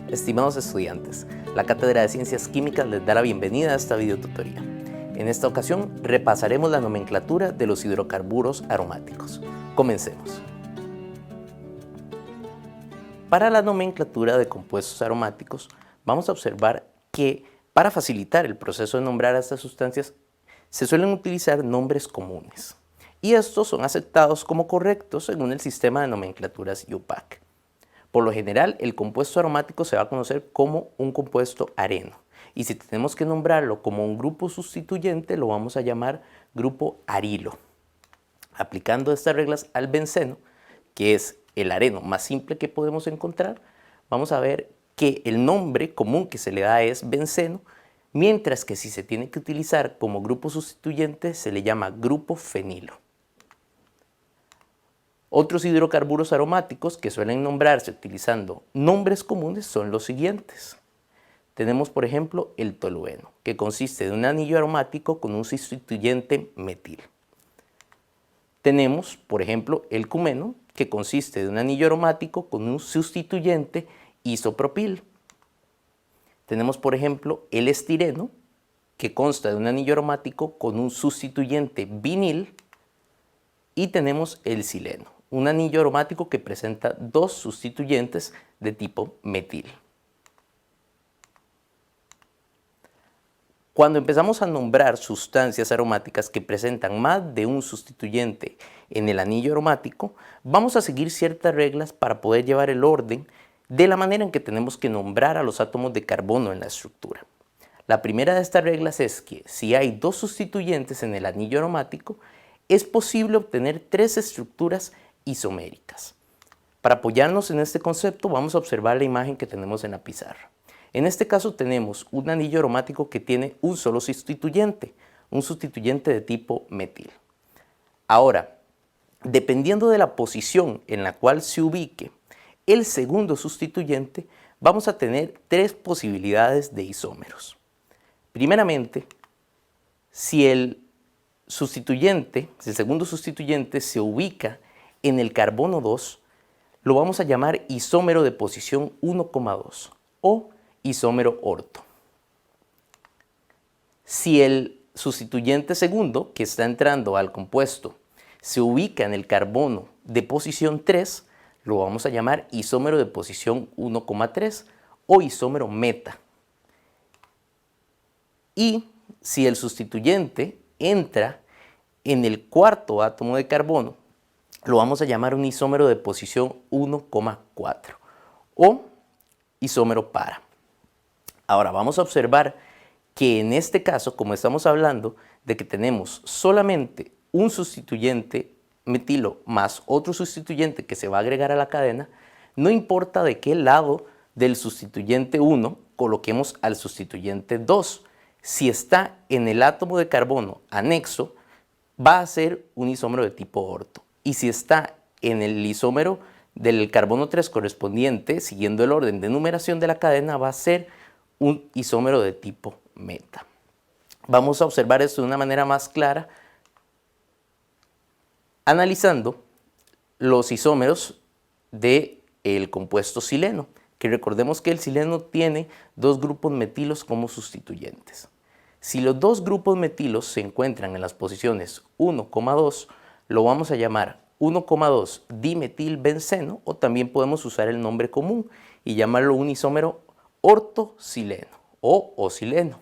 Estimados estudiantes, la Cátedra de Ciencias Químicas les da la bienvenida a esta videotutoría. En esta ocasión repasaremos la nomenclatura de los hidrocarburos aromáticos. Comencemos. Para la nomenclatura de compuestos aromáticos, vamos a observar que para facilitar el proceso de nombrar a estas sustancias se suelen utilizar nombres comunes y estos son aceptados como correctos según el sistema de nomenclaturas IUPAC. Por lo general, el compuesto aromático se va a conocer como un compuesto areno y si tenemos que nombrarlo como un grupo sustituyente lo vamos a llamar grupo arilo. Aplicando estas reglas al benceno, que es el areno más simple que podemos encontrar, vamos a ver que el nombre común que se le da es benceno, mientras que si se tiene que utilizar como grupo sustituyente se le llama grupo fenilo. Otros hidrocarburos aromáticos que suelen nombrarse utilizando nombres comunes son los siguientes. Tenemos, por ejemplo, el tolueno, que consiste de un anillo aromático con un sustituyente metil. Tenemos, por ejemplo, el cumeno, que consiste de un anillo aromático con un sustituyente isopropil. Tenemos, por ejemplo, el estireno, que consta de un anillo aromático con un sustituyente vinil. Y tenemos el sileno, un anillo aromático que presenta dos sustituyentes de tipo metil. Cuando empezamos a nombrar sustancias aromáticas que presentan más de un sustituyente en el anillo aromático, vamos a seguir ciertas reglas para poder llevar el orden de la manera en que tenemos que nombrar a los átomos de carbono en la estructura. La primera de estas reglas es que si hay dos sustituyentes en el anillo aromático, es posible obtener tres estructuras isoméricas. Para apoyarnos en este concepto vamos a observar la imagen que tenemos en la pizarra. En este caso tenemos un anillo aromático que tiene un solo sustituyente, un sustituyente de tipo metil. Ahora, dependiendo de la posición en la cual se ubique el segundo sustituyente, vamos a tener tres posibilidades de isómeros. Primeramente, si el segundo sustituyente se ubica en el carbono 2, lo vamos a llamar isómero de posición 1,2 o isómero orto. Si el sustituyente segundo que está entrando al compuesto se ubica en el carbono de posición 3, lo vamos a llamar isómero de posición 1,3 o isómero meta. Y si el sustituyente entra en el cuarto átomo de carbono, lo vamos a llamar un isómero de posición 1,4 o isómero para. Ahora vamos a observar que en este caso, como estamos hablando de que tenemos solamente un sustituyente metilo más otro sustituyente que se va a agregar a la cadena, no importa de qué lado del sustituyente 1 coloquemos al sustituyente 2. Si está en el átomo de carbono anexo, va a ser un isómero de tipo orto. Y si está en el isómero del carbono 3 correspondiente, siguiendo el orden de numeración de la cadena, va a ser un isómero de tipo meta. Vamos a observar esto de una manera más clara analizando los isómeros del compuesto sileno, que recordemos que el sileno tiene dos grupos metilos como sustituyentes. Si los dos grupos metilos se encuentran en las posiciones 1,2, lo vamos a llamar 1,2 dimetilbenceno o también podemos usar el nombre común y llamarlo un isómero ortosileno o osileno.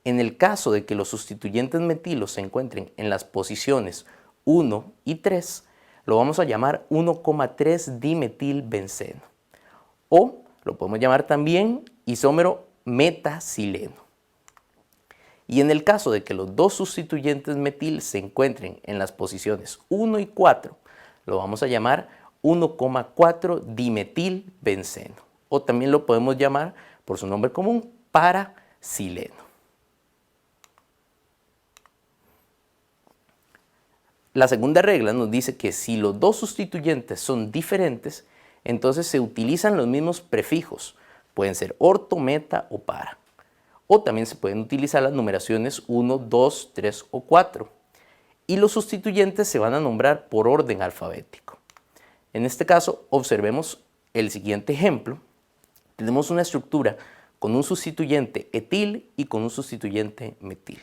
En el caso de que los sustituyentes metilos se encuentren en las posiciones 1 y 3, lo vamos a llamar 1,3 dimetilbenceno o lo podemos llamar también isómero metasileno. Y en el caso de que los dos sustituyentes metil se encuentren en las posiciones 1 y 4, lo vamos a llamar 1,4 dimetilbenceno o también lo podemos llamar por su nombre común parasileno. La segunda regla nos dice que si los dos sustituyentes son diferentes, entonces se utilizan los mismos prefijos, pueden ser orto, meta o para. O también se pueden utilizar las numeraciones 1, 2, 3 o 4. Y los sustituyentes se van a nombrar por orden alfabético. En este caso, observemos el siguiente ejemplo, tenemos una estructura con un sustituyente etil y con un sustituyente metil.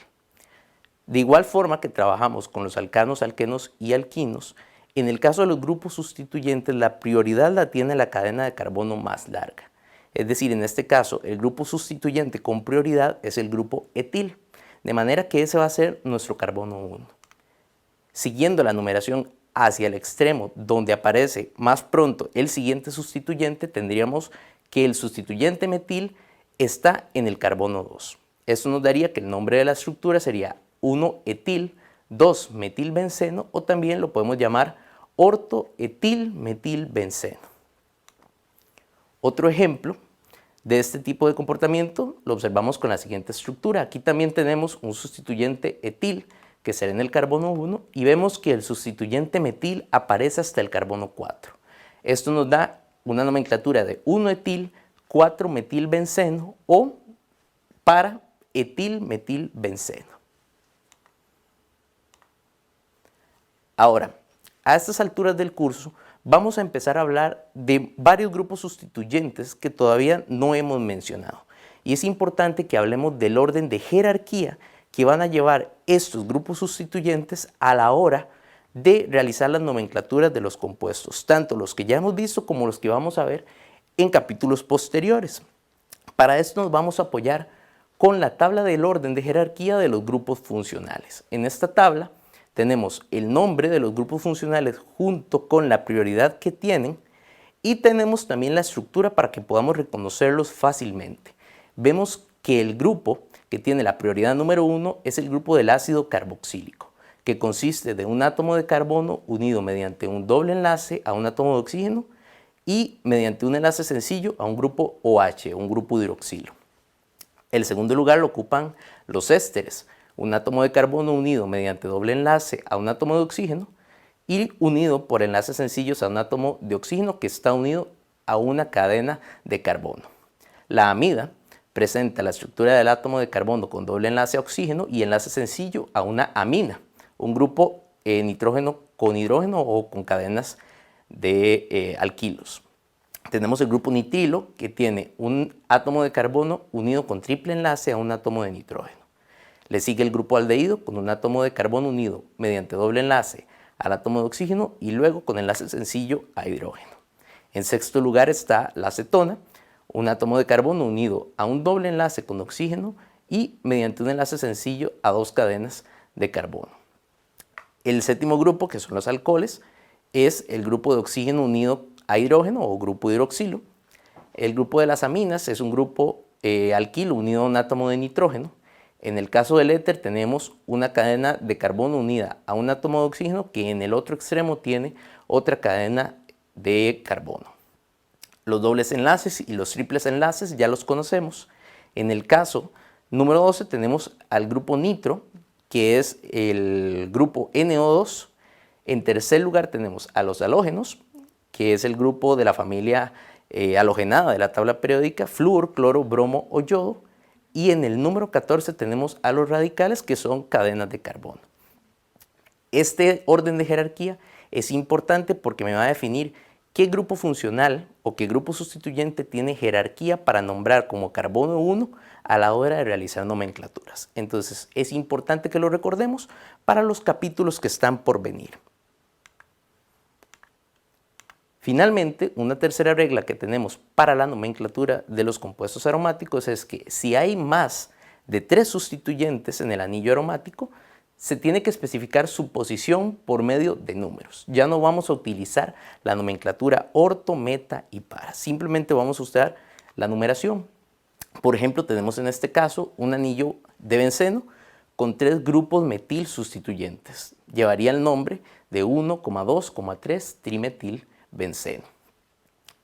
De igual forma que trabajamos con los alcanos, alquenos y alquinos, en el caso de los grupos sustituyentes la prioridad la tiene la cadena de carbono más larga. Es decir, en este caso el grupo sustituyente con prioridad es el grupo etil, de manera que ese va a ser nuestro carbono 1. Siguiendo la numeración hacia el extremo donde aparece más pronto el siguiente sustituyente, tendríamos que el sustituyente metil está en el carbono 2. Esto nos daría que el nombre de la estructura sería 1-etil, 2-metilbenceno, o también lo podemos llamar ortoetilmetilbenceno. Otro ejemplo de este tipo de comportamiento lo observamos con la siguiente estructura. Aquí también tenemos un sustituyente etil que será en el carbono 1 y vemos que el sustituyente metil aparece hasta el carbono 4. Esto nos da una nomenclatura de 1-etil, 4-metilbenceno o para etilmetilbenceno. Ahora, a estas alturas del curso vamos a empezar a hablar de varios grupos sustituyentes que todavía no hemos mencionado. Y es importante que hablemos del orden de jerarquía que van a llevar estos grupos sustituyentes a la hora de realizar las nomenclaturas de los compuestos, tanto los que ya hemos visto como los que vamos a ver en capítulos posteriores. Para esto nos vamos a apoyar con la tabla del orden de jerarquía de los grupos funcionales. En esta tabla tenemos el nombre de los grupos funcionales junto con la prioridad que tienen y tenemos también la estructura para que podamos reconocerlos fácilmente. Vemos que el grupo que tiene la prioridad número 1 es el grupo del ácido carboxílico, que consiste de un átomo de carbono unido mediante un doble enlace a un átomo de oxígeno y mediante un enlace sencillo a un grupo OH, un grupo hidroxilo. El segundo lugar lo ocupan los ésteres, un átomo de carbono unido mediante doble enlace a un átomo de oxígeno y unido por enlaces sencillos a un átomo de oxígeno que está unido a una cadena de carbono. La amida presenta la estructura del átomo de carbono con doble enlace a oxígeno y enlace sencillo a una amina, un grupo nitrógeno con hidrógeno o con cadenas de alquilos. Tenemos el grupo nitrilo que tiene un átomo de carbono unido con triple enlace a un átomo de nitrógeno. Le sigue el grupo aldehído con un átomo de carbono unido mediante doble enlace al átomo de oxígeno y luego con enlace sencillo a hidrógeno. En sexto lugar está la acetona, un átomo de carbono unido a un doble enlace con oxígeno y mediante un enlace sencillo a dos cadenas de carbono. El séptimo grupo, que son los alcoholes, es el grupo de oxígeno unido a hidrógeno o grupo hidroxilo. El grupo de las aminas es un grupo alquilo unido a un átomo de nitrógeno. En el caso del éter tenemos una cadena de carbono unida a un átomo de oxígeno que en el otro extremo tiene otra cadena de carbono. Los dobles enlaces y los triples enlaces ya los conocemos. En el caso número 12 tenemos al grupo nitro, que es el grupo NO2. En tercer lugar tenemos a los halógenos, que es el grupo de la familia halogenada de la tabla periódica, flúor, cloro, bromo o yodo. Y en el número 14 tenemos a los radicales, que son cadenas de carbono. Este orden de jerarquía es importante porque me va a definir qué grupo funcional o qué grupo sustituyente tiene jerarquía para nombrar como carbono 1 a la hora de realizar nomenclaturas. Entonces es importante que lo recordemos para los capítulos que están por venir. Finalmente, una tercera regla que tenemos para la nomenclatura de los compuestos aromáticos es que si hay más de 3 sustituyentes en el anillo aromático, se tiene que especificar su posición por medio de números. Ya no vamos a utilizar la nomenclatura orto, meta y para. Simplemente vamos a usar la numeración. Por ejemplo, tenemos en este caso un anillo de benceno con 3 grupos metil sustituyentes. Llevaría el nombre de 1,2,3 trimetilbenceno.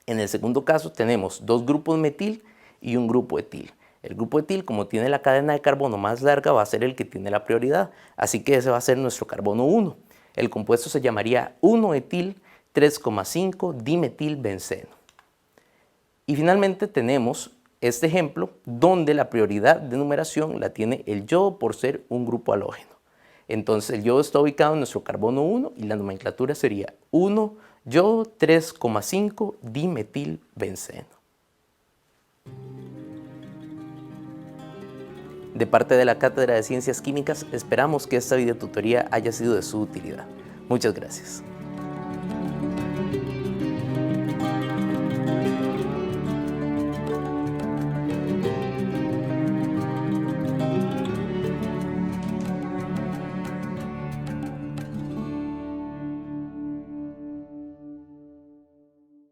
En el segundo caso tenemos 2 grupos metil y un grupo etil. El grupo etil, como tiene la cadena de carbono más larga, va a ser el que tiene la prioridad. Así que ese va a ser nuestro carbono 1. El compuesto se llamaría 1-etil 3,5 dimetilbenceno. Y finalmente tenemos este ejemplo donde la prioridad de numeración la tiene el yodo por ser un grupo halógeno. Entonces el yodo está ubicado en nuestro carbono 1 y la nomenclatura sería 1 yodo 3,5 dimetilbenceno. De parte de la Cátedra de Ciencias Químicas, esperamos que esta videotutoría haya sido de su utilidad. Muchas gracias.